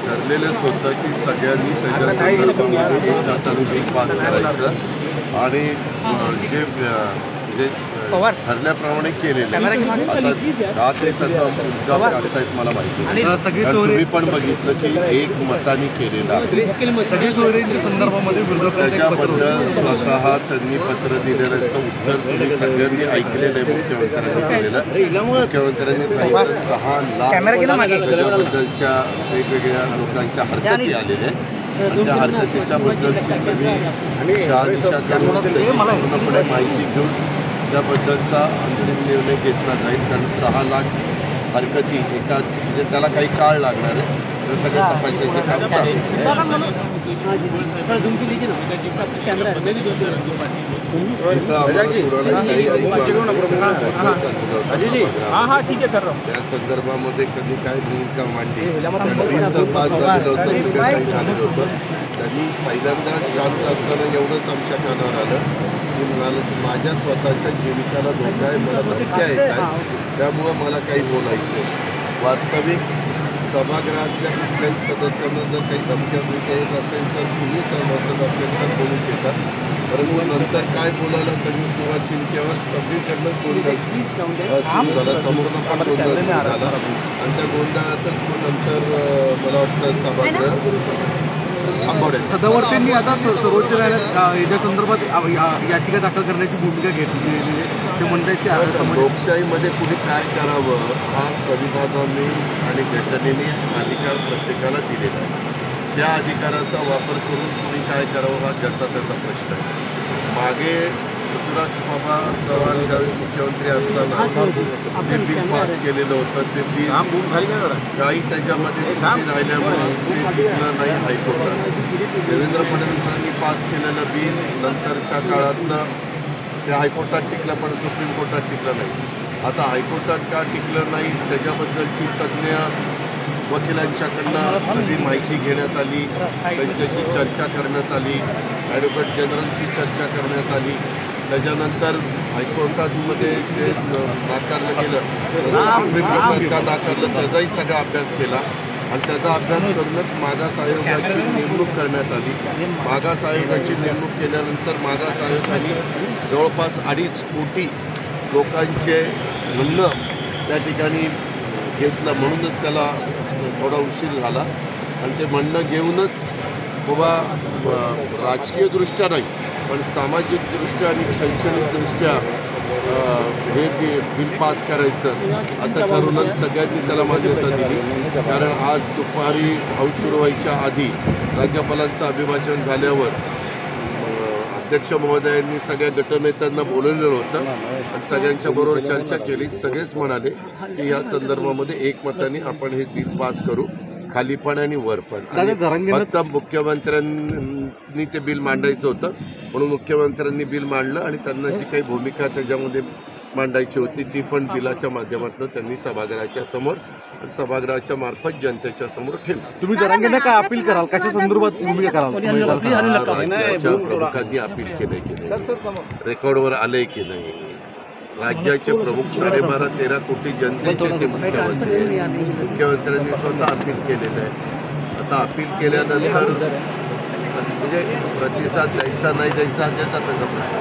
ठरलेलंच होतं की सगळ्यांनी त्याच्या संदर्भामध्ये एक हाताने बिल पास करायचं आणि जे जे ठरल्याप्रमाणे केलेलं आता का ते तसं मुद्दा काढतायत मला माहिती नाही. तुम्ही पण बघितलं की एक मताने केलेला त्याच्याबद्दल स्वतः त्यांनी पत्र दिलेल्याचं उत्तर तुम्ही सगळ्यांनी ऐकलेलं आहे. मुख्यमंत्र्यांनी दिलेलं मुख्यमंत्र्यांनी सांगितलं 6 लाख त्याच्याबद्दलच्या वेगवेगळ्या लोकांच्या हरकती आलेल्या आहेत. त्या हरकतीच्याबद्दलची सगळी शहानिशा करून त्याची पूर्णपणे माहिती घेऊन त्याबद्दलचा अंतिम निर्णय घेतला जाईल. कारण 6 लाख हरकती एका म्हणजे त्याला काही काळ लागणार आहे. तर सगळं तपासायचं काम चालू त्या संदर्भामध्ये कधी काय भूमिका मांडली. बिल तर पास झालेलं होतं, सगळं काही झालेलं होतं. त्यांनी पहिल्यांदा शांत असताना एवढंच आमच्या कानावर आलं की माझ्या स्वतःच्या जीविकाला धोका आहे, मला धमक्या येत आहेत, त्यामुळं मला काही बोलायचं. वास्तविक सभागृहातल्या कुठल्याही सदस्यांना जर काही धमक्या येत असेल तर कुणी सभासद असेल तर बोलून घेतात. परंतु नंतर काय बोलायला त्यांनी सुरुवात केली तेव्हा सगळीकडनं गोंधळ सुरू झाला, समोरनं पण गोंधळ सुरू झाला आणि त्या गोंधळातच मग नंतर मला वाटतं सभागृह सदावर्तींनी आता सर्वोच्च न्यायालयात याच्या संदर्भात याचिका दाखल करण्याची भूमिका घेतली. ते म्हणतात की लोकशाहीमध्ये कुणी काय करावं हा संविधानाने आणि घटनेने अधिकार प्रत्येकाला दिलेला आहे. त्या अधिकाराचा वापर करून कुणी काय करावं हा ज्याचा त्याचा प्रश्न आहे. मागे पृथ्वीराज बाबा चव्हाण ज्यावेळेस मुख्यमंत्री असताना जे बिल पास केलेलं होतं ते बिल काही त्याच्यामध्ये राहिल्यामुळं ते टिकलं नाही हायकोर्टात. देवेंद्र फडणवीसांनी पास केलेलं बिल नंतरच्या काळातलं ते हायकोर्टात टिकलं पण सुप्रीम कोर्टात टिकलं नाही. आता हायकोर्टात का टिकलं नाही त्याच्याबद्दलची तज्ज्ञ वकिलांच्याकडनं सगळी माहिती घेण्यात आली, त्यांच्याशी चर्चा करण्यात आली, ॲडव्होकेट जनरलची चर्चा करण्यात आली. त्याच्यानंतर हायकोर्टामध्ये जे नाकारलं गेलं सुप्रीम कोर्टात का नाकारलं त्याचाही सगळा अभ्यास केला आणि त्याचा अभ्यास करूनच मागास आयोगाची नेमणूक करण्यात आली. मागास आयोगाची नेमणूक केल्यानंतर मागास आयोगाने जवळपास 2.5 कोटी लोकांचे म्हणणं त्या ठिकाणी घेतलं. म्हणूनच त्याला थोडा उशीर झाला आणि ते म्हणणं घेऊनच बाबा राजकीयदृष्ट्या नाही पण सामाजिकदृष्ट्या आणि शैक्षणिकदृष्ट्या हे बिल पास करायचं असं ठरवलं. सगळ्यांनी त्याला मान्यता दिली. कारण आज दुपारी हाऊस सुरू व्हायच्या आधी राज्यपालांचं अभिभाषण झाल्यावर अध्यक्ष महोदयांनी सगळ्या गटनेत्यांना बोलवलेलं होतं आणि सगळ्यांच्या बरोबर चर्चा केली. सगळेच म्हणाले की या संदर्भामध्ये एकमताने आपण हे बिल पास करू, खाली पण आणि वर पण. फक्त मुख्यमंत्र्यांनी ते बिल मांडायचं होतं म्हणून मुख्यमंत्र्यांनी बिल मांडलं आणि त्यांना जी काही भूमिका त्याच्यामध्ये मांडायची होती ती पण बिलाच्या माध्यमातून त्यांनी सभागृहाच्या समोर आणि सभागृहाच्या मार्फत जनतेच्या समोर ठेवली. तुम्ही जरांगेंना काय अपील कराल, कशा संदर्भात भूमिका कराल? राज्याच्या प्रमुखांनी अपील केलंय की नाही, रेकॉर्डवर आलंय की नाही. राज्याचे प्रमुख 12.5-13 कोटी जनतेचे ते मुख्यमंत्री मुख्यमंत्र्यांनी स्वतः अपील केलेलं आहे. आता अपील केल्यानंतर म्हणजे प्रतिसाद द्यायचा नाही द्यायचा त्याचा प्रश्न